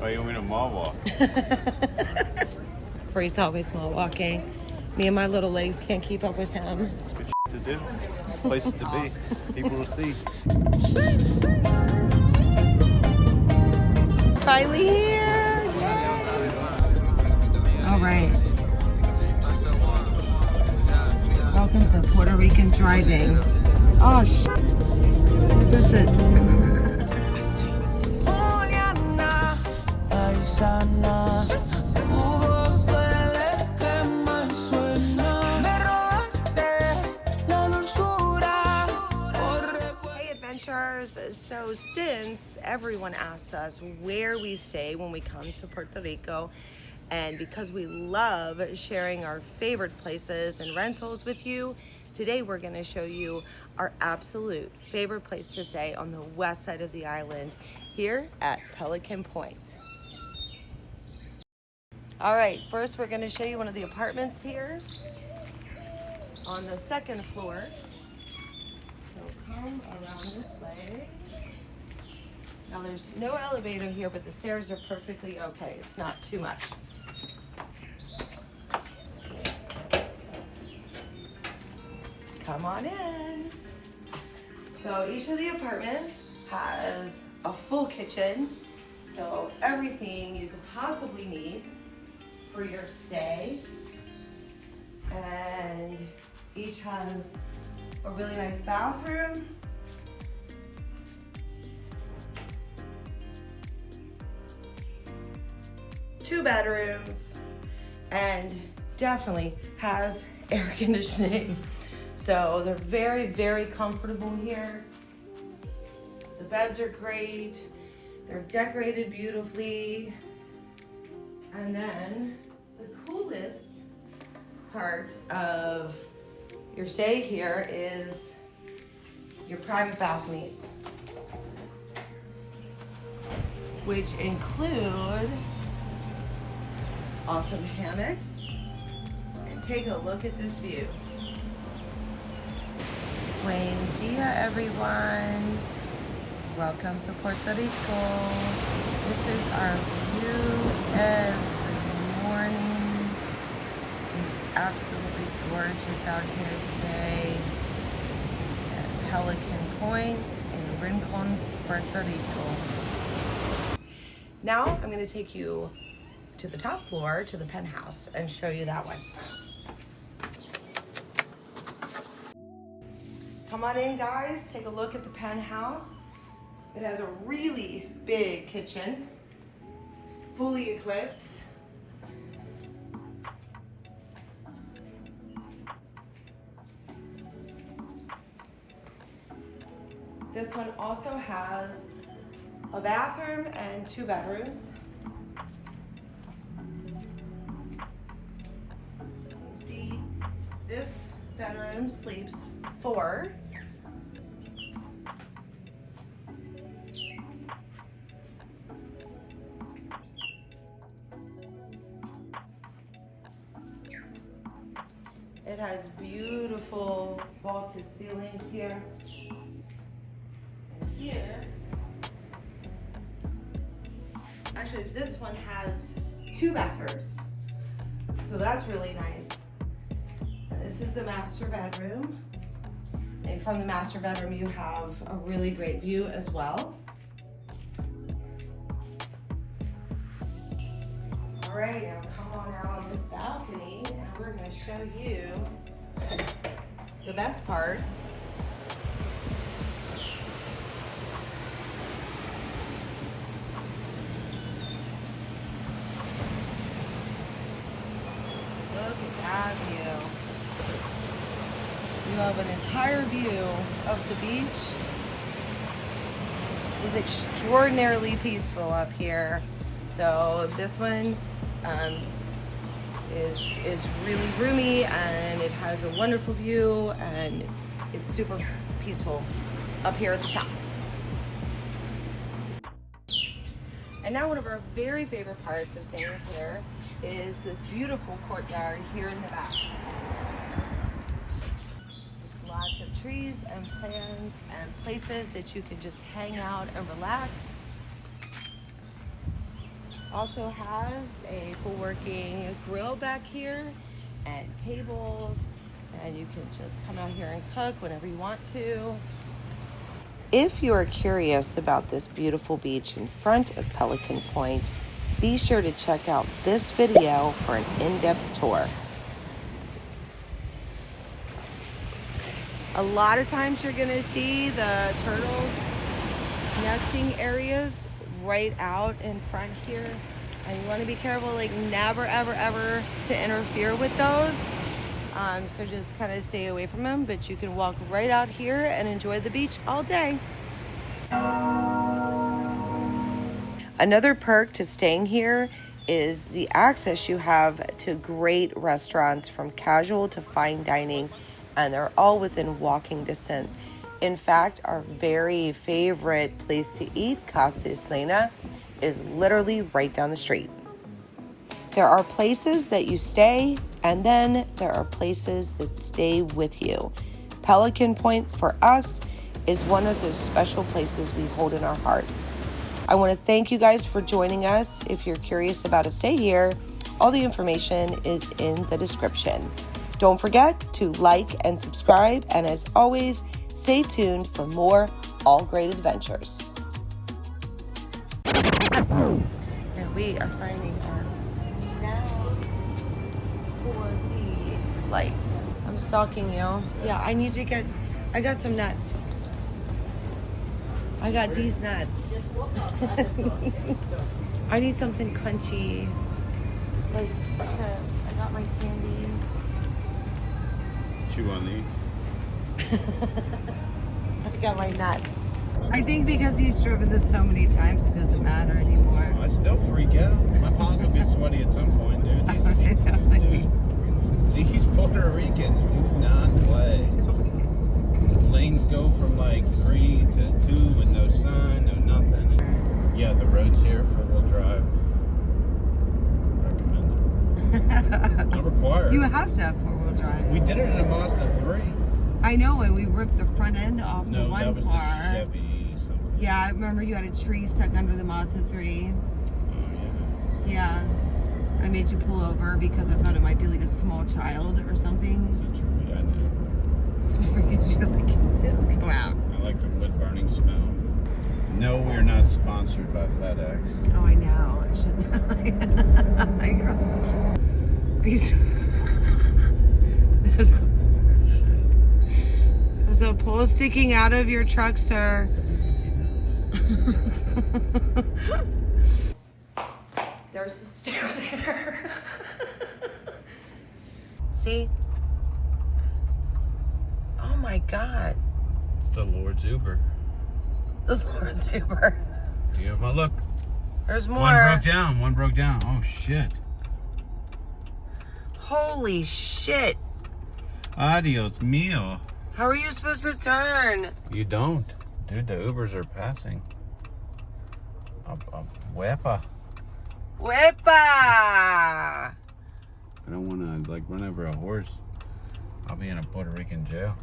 Oh, you want me to mall walk? Corey's always mall walking. Me and my little legs can't keep up with him. Good to do. Places to be. People to see. Finally here! All right. Welcome to Puerto Rican driving. Oh, this is Hey adventurers, so since everyone asks us where we stay when we come to Puerto Rico, and because we love sharing our favorite places and rentals with you, today we're going to show you our absolute favorite place to stay on the west side of the island here at Pelican Point. All right, first we're going to show you one of the apartments here on the second floor. So come around this way. Now there's no elevator here, but the stairs are perfectly okay. It's not too much. Come on in. So each of the apartments has a full kitchen. So everything you could possibly need for your stay. And each has a really nice bathroom. Two bedrooms, and definitely has air conditioning. So they're very, very comfortable here. The beds are great. They're decorated beautifully. And then the coolest part of your stay here is your private balconies, which include awesome hammocks. And take a look at this view. Buen dia, everyone. Welcome to Puerto Rico. This is our view every morning. It's absolutely gorgeous out here today at Pelican Point in Rincon, Puerto Rico. Now I'm going to take you to the top floor, to the penthouse, and show you that one. Come on in, guys. Take a look at the penthouse. It has a really big kitchen, fully equipped. This one also has a bathroom and two bedrooms. You see, this bedroom sleeps 4. It has beautiful vaulted ceilings here. And here, actually this one has 2 bathrooms. So that's really nice. And this is the master bedroom. And from the master bedroom you have a really great view as well. All right, now come on out on this balcony and we're going to show you the best part. Look at that view. You have an entire view of the beach. It's extraordinarily peaceful up here. So this one is really roomy and it has a wonderful view and it's super peaceful up here at the top. And now one of our very favorite parts of staying here is this beautiful courtyard here in the back. There's lots of trees and plants and places that you can just hang out and relax. Also has a full working grill back here and tables, and you can just come out here and cook whenever you want to. If you are curious about this beautiful beach in front of Pelican Point, be sure to check out this video for an in-depth tour. A lot of times you're gonna see the turtles nesting areas right out in front here, and you want to be careful, like never ever to interfere with those. So just kind of stay away from them, but you can walk right out here and enjoy the beach all day. Another perk to staying here is the access you have to great restaurants, from casual to fine dining, and they're all within walking distance. In fact, our very favorite place to eat, Casa Islena, is literally right down the street. There are places that you stay, and then there are places that stay with you. Pelican Point, for us, is one of those special places we hold in our hearts. I want to thank you guys for joining us. If you're curious about a stay here, all the information is in the description. Don't forget to like and subscribe, and as always, stay tuned for more All Great Adventures. And we are finding our snacks for the flights. I'm stalking you. Yeah, I got some nuts. I got these nuts. I need something crunchy, like chips. I got my candy. Chew on these. I got my nuts. I think because he's driven this so many times, it doesn't matter anymore. I still freak out. My palms will get sweaty at some point, dude. These Puerto Ricans do not play. Lanes go from like 3 to 2 with no sign, no nothing. Yeah, the roads here, 4-wheel drive. Recommend it. Not required. You have to have 4-wheel drive. We did it in a Mazda 3. I know, and we ripped the front end off the one that was car. the Chevy something. Yeah, I remember you had a tree stuck under the Mazda 3. Oh, yeah. Yeah. I made you pull over because I thought it might be like a small child or something. It's a tree, I know. So freaking, she was like, it'll go out. I like the wood burning smell. No, we're not sponsored by FedEx. Oh, I know. I should. There's a pole sticking out of your truck, sir. There's a stair there. See? Oh my God. It's the Lord's Uber. The Lord's Uber. Do you have a look? There's more. One broke down. Oh, shit. Holy shit. Adios mio. How are you supposed to turn? You don't. Dude, the Ubers are passing. Wepa. Wepa! I don't want to, like, run over a horse. I'll be in a Puerto Rican jail.